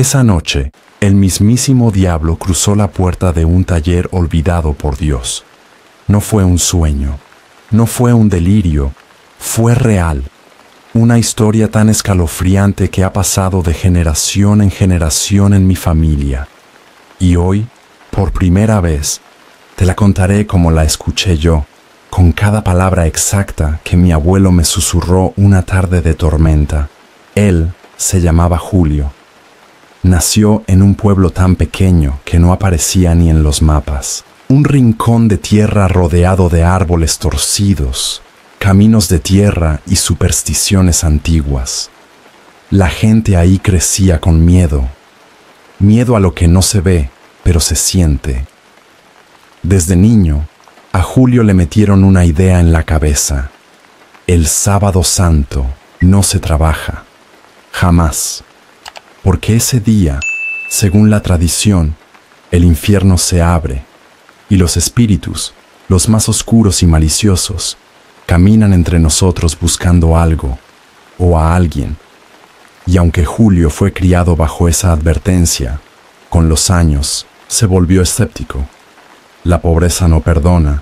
Esa noche, el mismísimo diablo cruzó la puerta de un taller olvidado por Dios. No fue un sueño, no fue un delirio, fue real. Una historia tan escalofriante que ha pasado de generación en generación en mi familia. Y hoy, por primera vez, te la contaré como la escuché yo, con cada palabra exacta que mi abuelo me susurró una tarde de tormenta. Él se llamaba Julio. Nació en un pueblo tan pequeño que no aparecía ni en los mapas. Un rincón de tierra rodeado de árboles torcidos, caminos de tierra y supersticiones antiguas. La gente ahí crecía con miedo. Miedo a lo que no se ve, pero se siente. Desde niño, a Julio le metieron una idea en la cabeza. El sábado santo no se trabaja. Jamás. Porque ese día, según la tradición, el infierno se abre y los espíritus, los más oscuros y maliciosos, caminan entre nosotros buscando algo o a alguien. Y aunque Julio fue criado bajo esa advertencia, con los años se volvió escéptico. La pobreza no perdona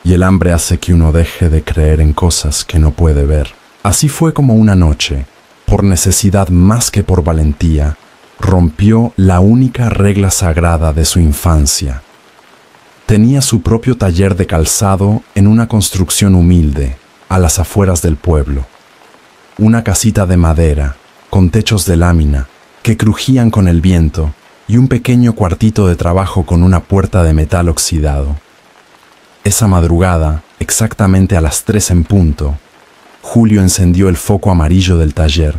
y el hambre hace que uno deje de creer en cosas que no puede ver. Así fue como una noche, por necesidad más que por valentía, rompió la única regla sagrada de su infancia. Tenía su propio taller de calzado en una construcción humilde, a las afueras del pueblo. Una casita de madera, con techos de lámina, que crujían con el viento, y un pequeño cuartito de trabajo con una puerta de metal oxidado. Esa madrugada, exactamente a las 3 en punto, Julio encendió el foco amarillo del taller,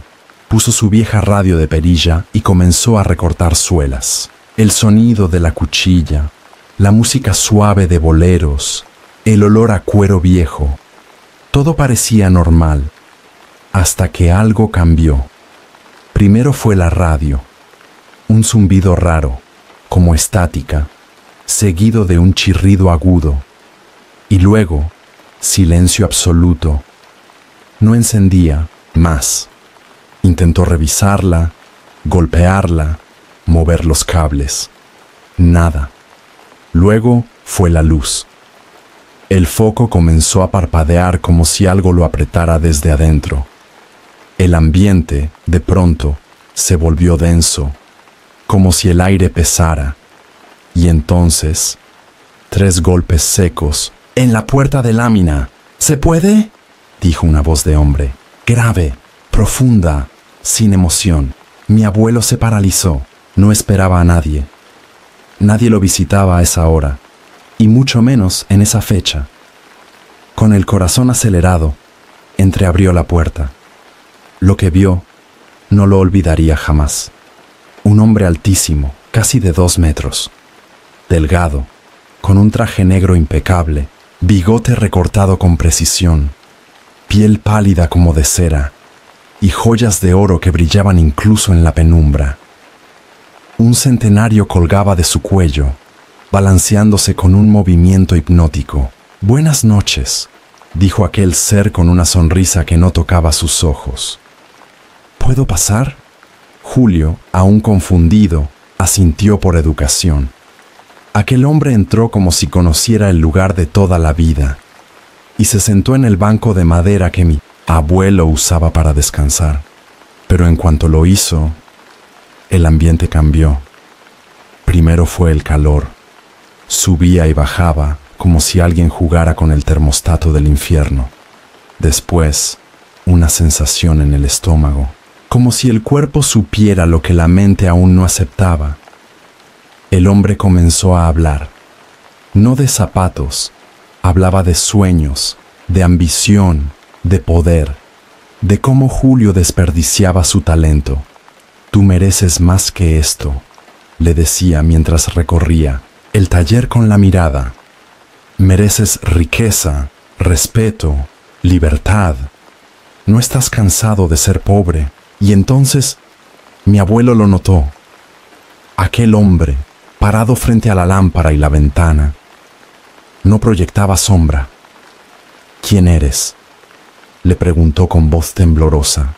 puso su vieja radio de perilla y comenzó a recortar suelas. El sonido de la cuchilla, la música suave de boleros, el olor a cuero viejo, todo parecía normal, hasta que algo cambió. Primero fue la radio, un zumbido raro, como estática, seguido de un chirrido agudo, y luego silencio absoluto. No encendía más. Intentó revisarla, golpearla, mover los cables. Nada. Luego fue la luz. El foco comenzó a parpadear como si algo lo apretara desde adentro. El ambiente, de pronto, se volvió denso, como si el aire pesara. Y entonces, 3 golpes secos en la puerta de lámina. ¿Se puede?, dijo una voz de hombre, grave, profunda, sin emoción. Mi abuelo se paralizó. No esperaba a nadie. Nadie lo visitaba a esa hora, y mucho menos en esa fecha. Con el corazón acelerado, entreabrió la puerta. Lo que vio no lo olvidaría jamás. Un hombre altísimo, casi de 2 metros, delgado, con un traje negro impecable, bigote recortado con precisión, piel pálida como de cera, y joyas de oro que brillaban incluso en la penumbra. Un centenario colgaba de su cuello, balanceándose con un movimiento hipnótico. «Buenas noches», dijo aquel ser con una sonrisa que no tocaba sus ojos. «¿Puedo pasar?» Julio, aún confundido, asintió por educación. Aquel hombre entró como si conociera el lugar de toda la vida y se sentó en el banco de madera que mi abuelo usaba para descansar. Pero en cuanto lo hizo, el ambiente cambió. Primero fue el calor. Subía y bajaba como si alguien jugara con el termostato del infierno. Después, una sensación en el estómago, como si el cuerpo supiera lo que la mente aún no aceptaba. El hombre comenzó a hablar, no de zapatos, hablaba de sueños, de ambición, de poder, de cómo Julio desperdiciaba su talento. «Tú mereces más que esto», le decía mientras recorría el taller con la mirada. «Mereces riqueza, respeto, libertad. No estás cansado de ser pobre». Y entonces mi abuelo lo notó. Aquel hombre, parado frente a la lámpara y la ventana, no proyectaba sombra. «¿Quién eres?», le preguntó con voz temblorosa.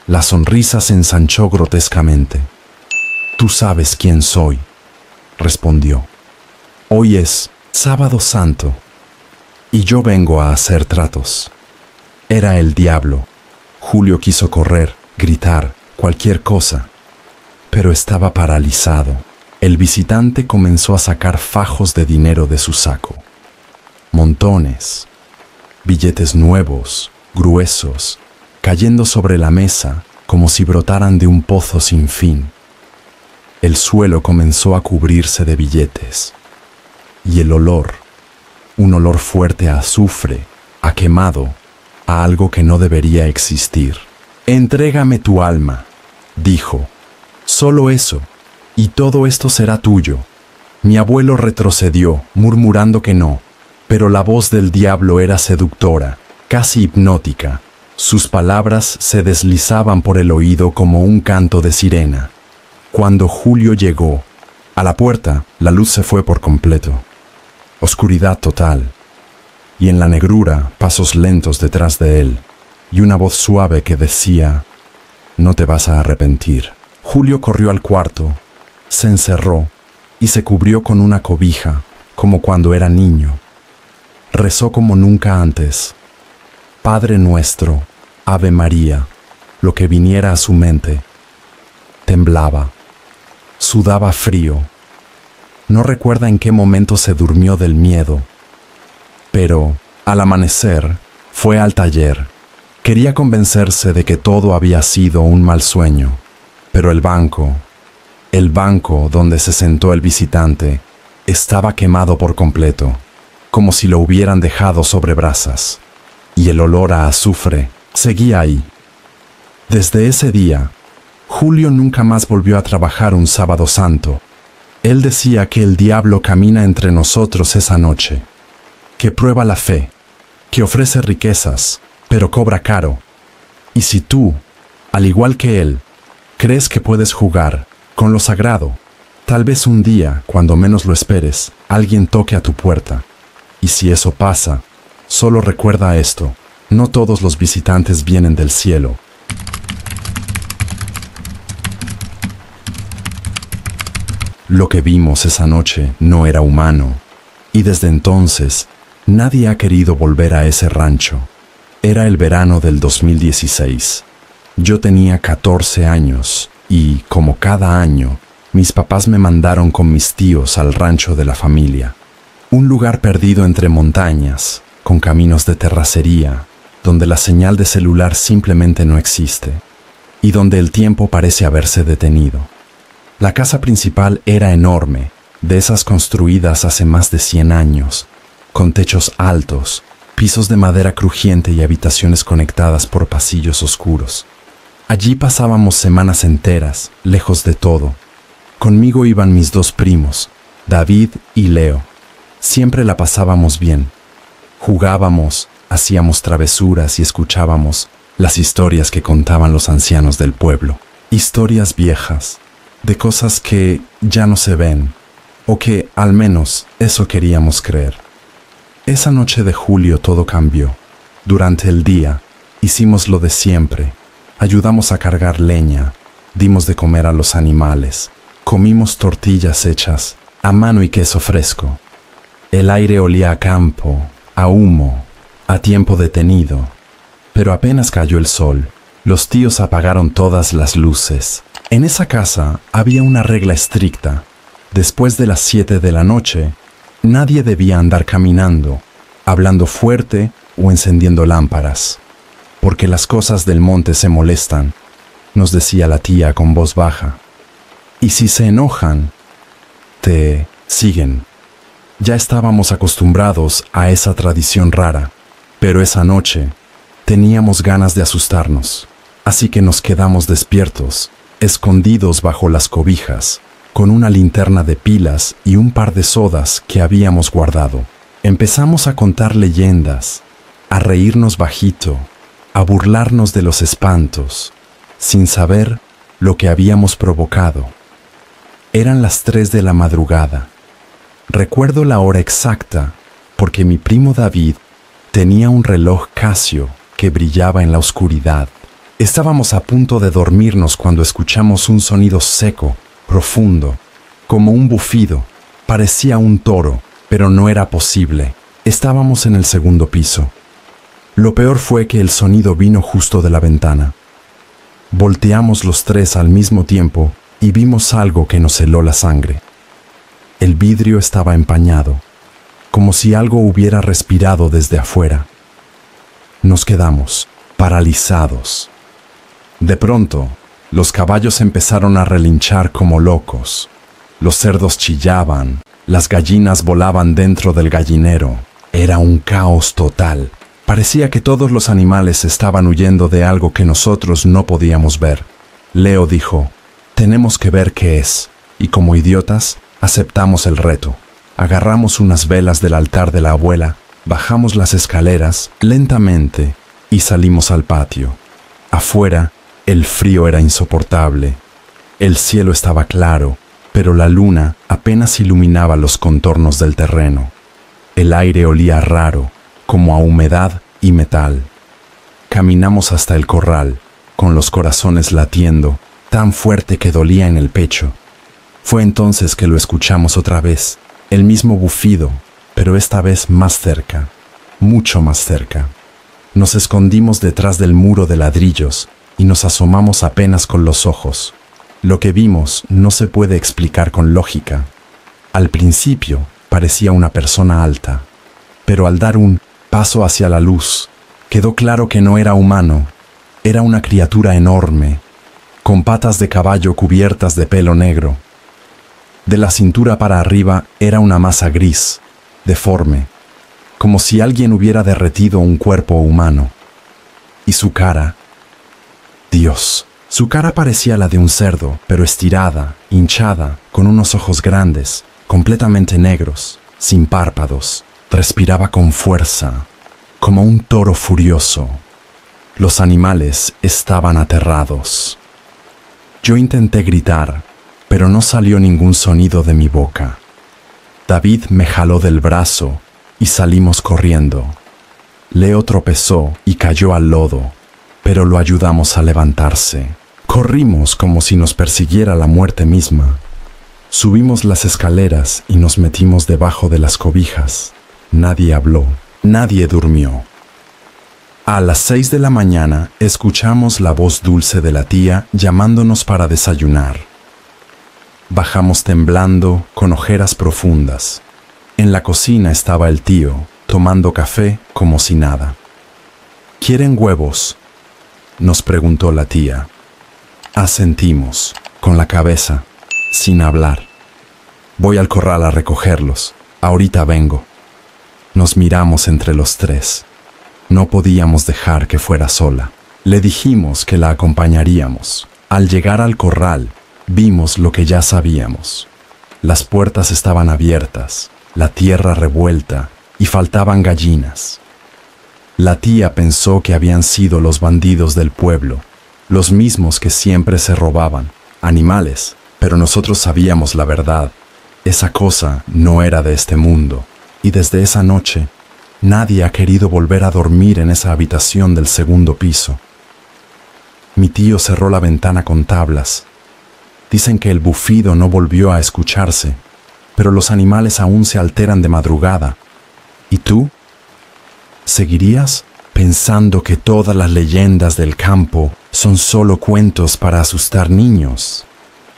La sonrisa se ensanchó grotescamente. Tú sabes quién soy, respondió. Hoy es Sábado Santo y yo vengo a hacer tratos. Era el diablo. Julio quiso correr, gritar, cualquier cosa, pero estaba paralizado. El visitante comenzó a sacar fajos de dinero de su saco. Montones, billetes nuevos, gruesos, cayendo sobre la mesa como si brotaran de un pozo sin fin. El suelo comenzó a cubrirse de billetes. Y el olor, un olor fuerte a azufre, a quemado, a algo que no debería existir. Entrégame tu alma, dijo. Solo eso, y todo esto será tuyo. Mi abuelo retrocedió, murmurando que no, pero la voz del diablo era seductora, casi hipnótica. Sus palabras se deslizaban por el oído como un canto de sirena. Cuando Julio llegó a la puerta, la luz se fue por completo. Oscuridad total. Y en la negrura, pasos lentos detrás de él, y una voz suave que decía, no te vas a arrepentir. Julio corrió al cuarto, se encerró y se cubrió con una cobija, como cuando era niño. Rezó como nunca antes. Padre nuestro, Ave María, lo que viniera a su mente. Temblaba, sudaba frío. No recuerda en qué momento se durmió del miedo, pero al amanecer fue al taller. Quería convencerse de que todo había sido un mal sueño, pero el banco donde se sentó el visitante, estaba quemado por completo, como si lo hubieran dejado sobre brasas, y el olor a azufre seguía ahí. Desde ese día, Julio nunca más volvió a trabajar un sábado santo. Él decía que el diablo camina entre nosotros esa noche, que prueba la fe, que ofrece riquezas, pero cobra caro. Y si tú, al igual que él, crees que puedes jugar con lo sagrado, tal vez un día, cuando menos lo esperes, alguien toque a tu puerta. Y si eso pasa, solo recuerda esto: no todos los visitantes vienen del cielo. Lo que vimos esa noche no era humano, y desde entonces nadie ha querido volver a ese rancho. Era el verano del 2016. Yo tenía 14 años y, como cada año, mis papás me mandaron con mis tíos al rancho de la familia. Un lugar perdido entre montañas, con caminos de terracería, donde la señal de celular simplemente no existe, y donde el tiempo parece haberse detenido. La casa principal era enorme, de esas construidas hace más de 100 años, con techos altos, pisos de madera crujiente y habitaciones conectadas por pasillos oscuros. Allí pasábamos semanas enteras, lejos de todo. Conmigo iban mis dos primos, David y Leo. Siempre la pasábamos bien. Jugábamos, hacíamos travesuras y escuchábamos las historias que contaban los ancianos del pueblo. Historias viejas, de cosas que ya no se ven, o que al menos eso queríamos creer. Esa noche de julio todo cambió. Durante el día hicimos lo de siempre. Ayudamos a cargar leña, dimos de comer a los animales, comimos tortillas hechas a mano y queso fresco. El aire olía a campo, a humo, a tiempo detenido. Pero apenas cayó el sol, los tíos apagaron todas las luces. En esa casa había una regla estricta. Después de las 7 de la noche, nadie debía andar caminando, hablando fuerte o encendiendo lámparas. Porque las cosas del monte se molestan, nos decía la tía con voz baja. Y si se enojan, te siguen. Ya estábamos acostumbrados a esa tradición rara, pero esa noche teníamos ganas de asustarnos. Así que nos quedamos despiertos, escondidos bajo las cobijas, con una linterna de pilas y un par de sodas que habíamos guardado. Empezamos a contar leyendas, a reírnos bajito, a burlarnos de los espantos, sin saber lo que habíamos provocado. Eran las 3 de la madrugada. Recuerdo la hora exacta porque mi primo David tenía un reloj Casio que brillaba en la oscuridad. Estábamos a punto de dormirnos cuando escuchamos un sonido seco, profundo, como un bufido. Parecía un toro, pero no era posible. Estábamos en el segundo piso. Lo peor fue que el sonido vino justo de la ventana. Volteamos los tres al mismo tiempo y vimos algo que nos heló la sangre. El vidrio estaba empañado, como si algo hubiera respirado desde afuera. Nos quedamos paralizados. De pronto, los caballos empezaron a relinchar como locos. Los cerdos chillaban, las gallinas volaban dentro del gallinero. Era un caos total. Parecía que todos los animales estaban huyendo de algo que nosotros no podíamos ver. Leo dijo, tenemos que ver qué es, y como idiotas, aceptamos el reto. Agarramos unas velas del altar de la abuela, bajamos las escaleras lentamente y salimos al patio. Afuera, el frío era insoportable. El cielo estaba claro, pero la luna apenas iluminaba los contornos del terreno. El aire olía raro, como a humedad y metal. Caminamos hasta el corral, con los corazones latiendo, tan fuerte que dolía en el pecho. Fue entonces que lo escuchamos otra vez, el mismo bufido, pero esta vez más cerca, mucho más cerca. Nos escondimos detrás del muro de ladrillos y nos asomamos apenas con los ojos. Lo que vimos no se puede explicar con lógica. Al principio parecía una persona alta, pero al dar un paso hacia la luz, quedó claro que no era humano. Era una criatura enorme, con patas de caballo cubiertas de pelo negro. De la cintura para arriba era una masa gris, deforme, como si alguien hubiera derretido un cuerpo humano. Y su cara, Dios, su cara parecía la de un cerdo, pero estirada, hinchada, con unos ojos grandes, completamente negros, sin párpados. Respiraba con fuerza, como un toro furioso. Los animales estaban aterrados. Yo intenté gritar, pero no salió ningún sonido de mi boca. David me jaló del brazo y salimos corriendo. Leo tropezó y cayó al lodo, pero lo ayudamos a levantarse. Corrimos como si nos persiguiera la muerte misma. Subimos las escaleras y nos metimos debajo de las cobijas. Nadie habló, nadie durmió. A las 6 de la mañana escuchamos la voz dulce de la tía llamándonos para desayunar. Bajamos temblando, con ojeras profundas. En la cocina estaba el tío, tomando café como si nada. ¿Quieren huevos?, nos preguntó la tía. Asentimos, con la cabeza, sin hablar. Voy al corral a recogerlos. Ahorita vengo. Nos miramos entre los tres. No podíamos dejar que fuera sola. Le dijimos que la acompañaríamos. Al llegar al corral, vimos lo que ya sabíamos. Las puertas estaban abiertas, la tierra revuelta y faltaban gallinas. La tía pensó que habían sido los bandidos del pueblo, los mismos que siempre se robaban animales, pero nosotros sabíamos la verdad. Esa cosa no era de este mundo. Y desde esa noche, nadie ha querido volver a dormir en esa habitación del segundo piso. Mi tío cerró la ventana con tablas. Dicen que el bufido no volvió a escucharse, pero los animales aún se alteran de madrugada. ¿Y tú? ¿Seguirías pensando que todas las leyendas del campo son solo cuentos para asustar niños?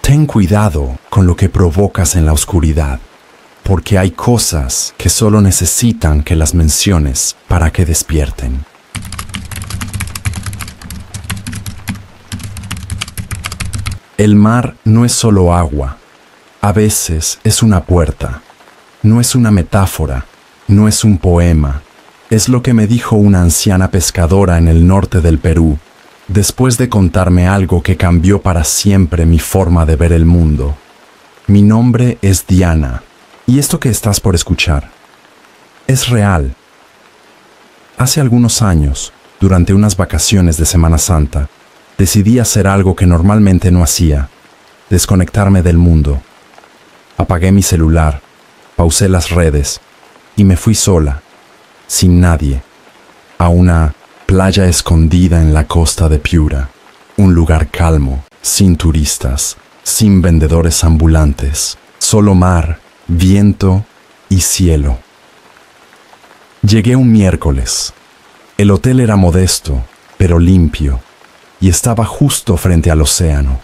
Ten cuidado con lo que provocas en la oscuridad, porque hay cosas que solo necesitan que las menciones para que despierten. El mar no es solo agua, a veces es una puerta, no es una metáfora, no es un poema, es lo que me dijo una anciana pescadora en el norte del Perú, después de contarme algo que cambió para siempre mi forma de ver el mundo. Mi nombre es Diana, y esto que estás por escuchar es real. Hace algunos años, durante unas vacaciones de Semana Santa, decidí hacer algo que normalmente no hacía: desconectarme del mundo. Apagué mi celular, pausé las redes y me fui sola, sin nadie, a una playa escondida en la costa de Piura, un lugar calmo, sin turistas, sin vendedores ambulantes, solo mar, viento y cielo. Llegué un miércoles. El hotel era modesto, pero limpio, y estaba justo frente al océano.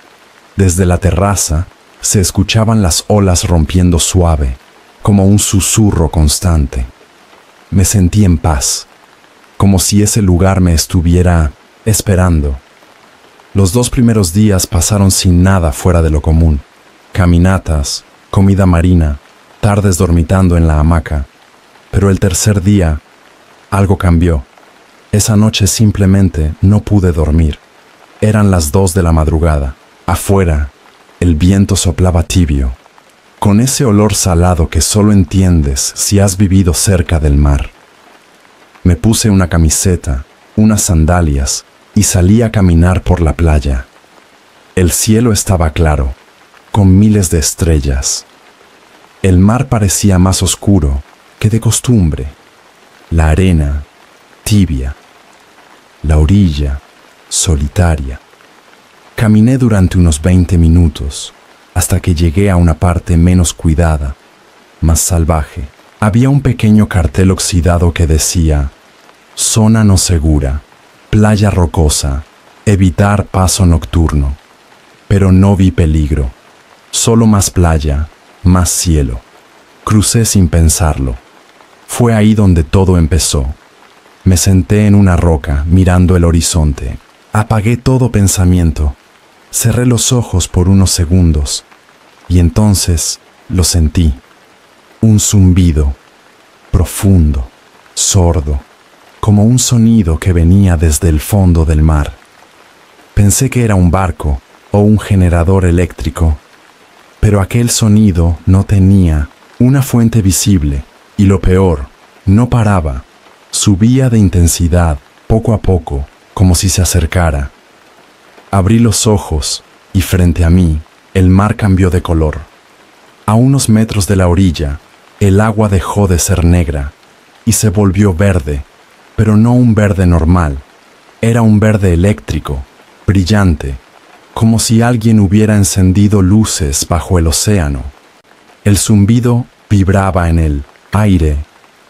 Desde la terraza se escuchaban las olas rompiendo suave, como un susurro constante. Me sentí en paz, como si ese lugar me estuviera esperando. Los 2 primeros días pasaron sin nada fuera de lo común. Caminatas, comida marina, tardes dormitando en la hamaca. Pero el tercer día, algo cambió. Esa noche simplemente no pude dormir. Eran las 2 de la madrugada. Afuera, el viento soplaba tibio, con ese olor salado que solo entiendes si has vivido cerca del mar. Me puse una camiseta, unas sandalias y salí a caminar por la playa. El cielo estaba claro, con miles de estrellas. El mar parecía más oscuro que de costumbre. La arena, tibia. La orilla, solitaria. Caminé durante unos 20 minutos, hasta que llegué a una parte menos cuidada, más salvaje. Había un pequeño cartel oxidado que decía: zona no segura, playa rocosa, evitar paso nocturno. Pero no vi peligro, solo más playa, más cielo. Crucé sin pensarlo. Fue ahí donde todo empezó. Me senté en una roca mirando el horizonte. Apagué todo pensamiento. Cerré los ojos por unos segundos y entonces lo sentí. Un zumbido, profundo, sordo, como un sonido que venía desde el fondo del mar. Pensé que era un barco o un generador eléctrico, pero aquel sonido no tenía una fuente visible y lo peor, no paraba. Subía de intensidad, poco a poco, como si se acercara. Abrí los ojos y frente a mí, el mar cambió de color. A unos metros de la orilla, el agua dejó de ser negra y se volvió verde, pero no un verde normal. Era un verde eléctrico, brillante, como si alguien hubiera encendido luces bajo el océano. El zumbido vibraba en el aire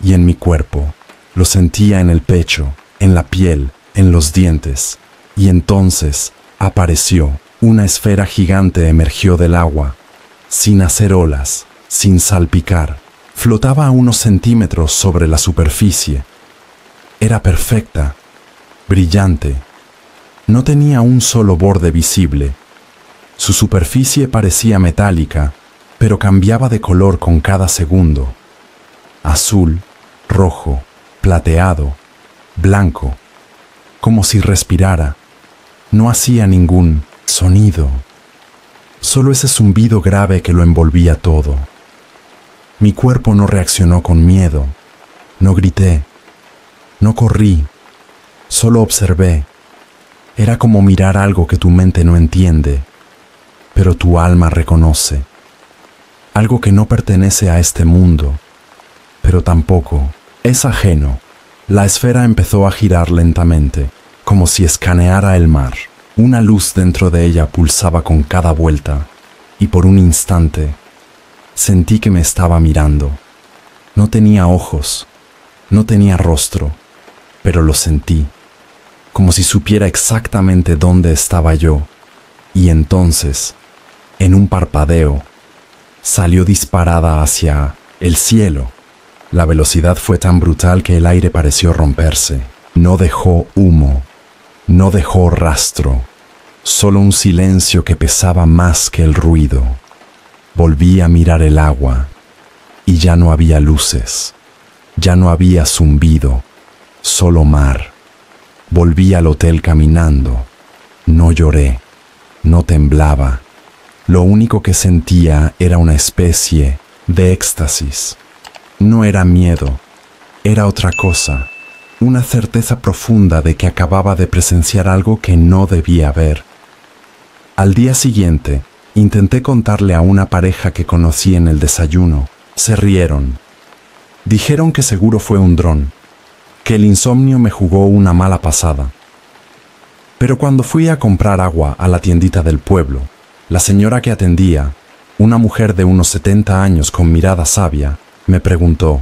y en mi cuerpo. Lo sentía en el pecho, en la piel, en los dientes. Y entonces apareció. Una esfera gigante emergió del agua, sin hacer olas, sin salpicar. Flotaba a unos centímetros sobre la superficie. Era perfecta, brillante. No tenía un solo borde visible. Su superficie parecía metálica, pero cambiaba de color con cada segundo. Azul, rojo, plateado, blanco, como si respirara. No hacía ningún sonido, solo ese zumbido grave que lo envolvía todo. Mi cuerpo no reaccionó con miedo, no grité, no corrí, solo observé. Era como mirar algo que tu mente no entiende, pero tu alma reconoce. Algo que no pertenece a este mundo, pero tampoco es ajeno. La esfera empezó a girar lentamente, como si escaneara el mar. Una luz dentro de ella pulsaba con cada vuelta, y por un instante sentí que me estaba mirando. No tenía ojos, no tenía rostro, pero lo sentí, como si supiera exactamente dónde estaba yo. Y entonces, en un parpadeo, salió disparada hacia el cielo. La velocidad fue tan brutal que el aire pareció romperse. No dejó humo, no dejó rastro, solo un silencio que pesaba más que el ruido. Volví a mirar el agua y ya no había luces, ya no había zumbido, solo mar. Volví al hotel caminando. No lloré, no temblaba. Lo único que sentía era una especie de éxtasis. No era miedo, era otra cosa. Una certeza profunda de que acababa de presenciar algo que no debía ver. Al día siguiente, intenté contarle a una pareja que conocí en el desayuno. Se rieron. Dijeron que seguro fue un dron, que el insomnio me jugó una mala pasada. Pero cuando fui a comprar agua a la tiendita del pueblo, La señora que atendía, una mujer de unos 70 años con mirada sabia, me preguntó,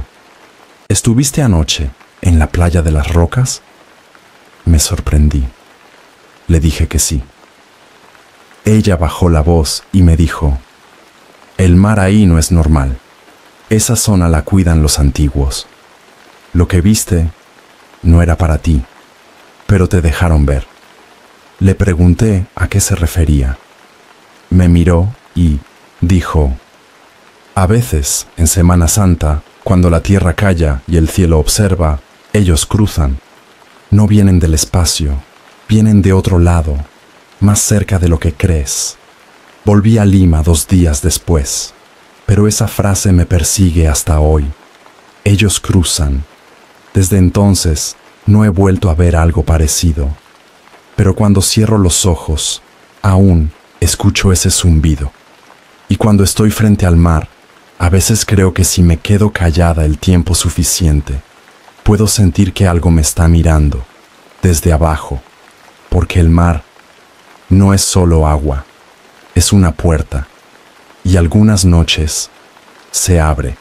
¿estuviste anoche en la playa de las rocas? Me sorprendí. Le dije que sí. Ella bajó la voz y me dijo, el mar ahí no es normal. Esa zona la cuidan los antiguos. Lo que viste no era para ti, pero te dejaron ver. Le pregunté a qué se refería. Me miró y dijo, a veces, en Semana Santa, cuando la tierra calla y el cielo observa, ellos cruzan. No vienen del espacio, vienen de otro lado, más cerca de lo que crees. Volví a Lima 2 días después, pero esa frase me persigue hasta hoy. Ellos cruzan. Desde entonces, no he vuelto a ver algo parecido. Pero cuando cierro los ojos, aún escucho ese zumbido. Y cuando estoy frente al mar, a veces creo que si me quedo callada el tiempo suficiente, puedo sentir que algo me está mirando, desde abajo, porque el mar no es solo agua, es una puerta, y algunas noches se abre.